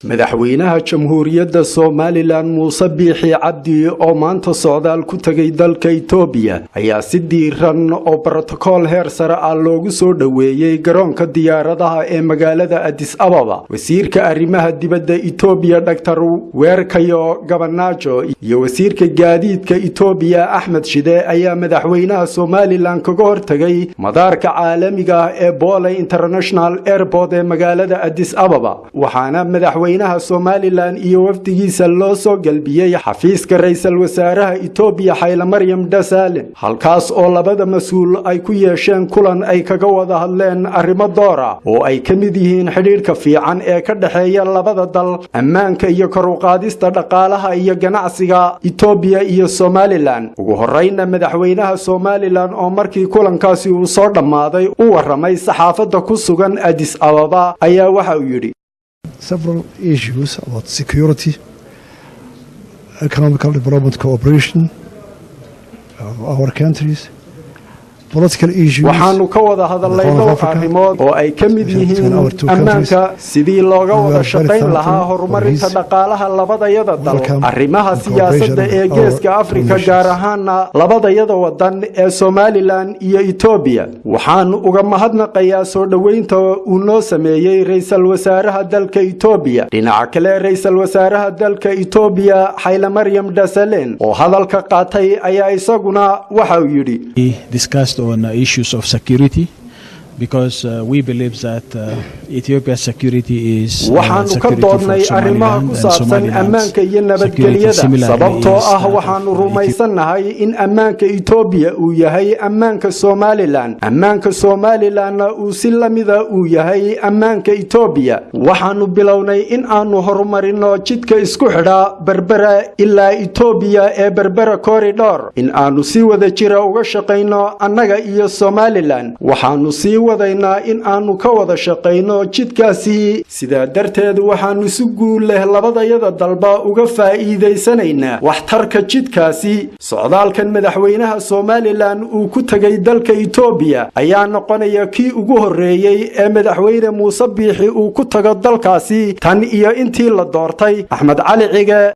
madaxweynaha jamhuuriyadda Soomaaliland Muuse Biixi Cabdi oo maanta socdaal ku tagay dalka Itoobiya ayaa si diiran oo protocol heer sare ah loogu soo dhaweeyay garoonka diyaaradaha ee magaalada Addis Ababa. Wasiirka arrimaha dibadda Itoobiya Dr. Werkayo Gabanaajo iyo wasiirka gaadiidka Itoobiya Axmed Shide ayaa madaxweynaha Soomaaliland kaga hortagay madaarka caalamiga ah ee Bole International Airport ee magaalada Addis Ababa. waxaana madaxweynaha Soomaaliland iyo wafdigiisa loo soo galbiyay xafiiska ra'iisul wasaaraha Itoobiya Haile Mariam Desalegn halkaas oo labada mas'uul ay ku yeesheen kulan ay kaga wada hadleen arrimo door ah oo ay ka mid yihiin xiriirka fiican ee ka dhaxeeya labada dal, ammaanka iyo kor u qaadista dhaqaalaha iyo ganacsiga Itoobiya iyo Soomaaliland. ugu horreynna madaxweynaha Soomaaliland oo markii kulankaasi uu soo dhamaaday u waramay saxaafadda ku sugan Addis Ababa ayaa waxa uu yiri several issues about security, economical development cooperation of our countries, political issues. waxaanu ka wada hadalnay dhowr arrimood oo ay ka mid yihiin ammaanka, sidii looga wada shaqayn lahaa horumarinta dhaqaalaha labadayada dal, arrimaha siyaasadda ee geeska Afrika gaar ahaan labadayada wadan ee Soomaaliland iyo Itoobiya. waxaan uga mahadnaqayaa soo dhaweynta uu noo sameeyay ra'iisul wasaaraha dalka Itoobiya. dhinaca kale ra'iisul wasaaraha dalka Itoobiya Haile Mariam Desalegn oo hadalka qaatay ayaa isaguna waxa uu yiri on issues of security because we believe that Ethiopia's security is waxaanu ka doodnay arrimaha ku saabsan ammaanka iyo nabadgelyada sababtoo ah waxaanu rumaysanahay in ammaanka Itoobiya uu yahay ammaanka Soomaaliland, ammaanka Soomaalilandna uu si lamida uu yahay ammaanka Itoobiya. waxaanu bilownay in aanu horumarino jidka isku xidha Berbera ilaa Itoobiya ee Berbera corridor, in aanu si wada jira uga shaqeyno annaga iyo Somaliland. waxaanu si wadaynaa in aanu ka wada shaqeyno jidkaasi, sidaa darteed waxaanu si guul leh labadayada dalba uga faa'iideysanaynaa waxtarka jidkaasi. socdaalkan madaxweynaha Soomaaliland uu ku tagay dalka Itoobiya ayaa noqonaya kii ugu horeeyay ee madaxweyne Muuse Biixi uu ku tago dalkaasi tan iyo intii la doortay. Axmed Cali Cige.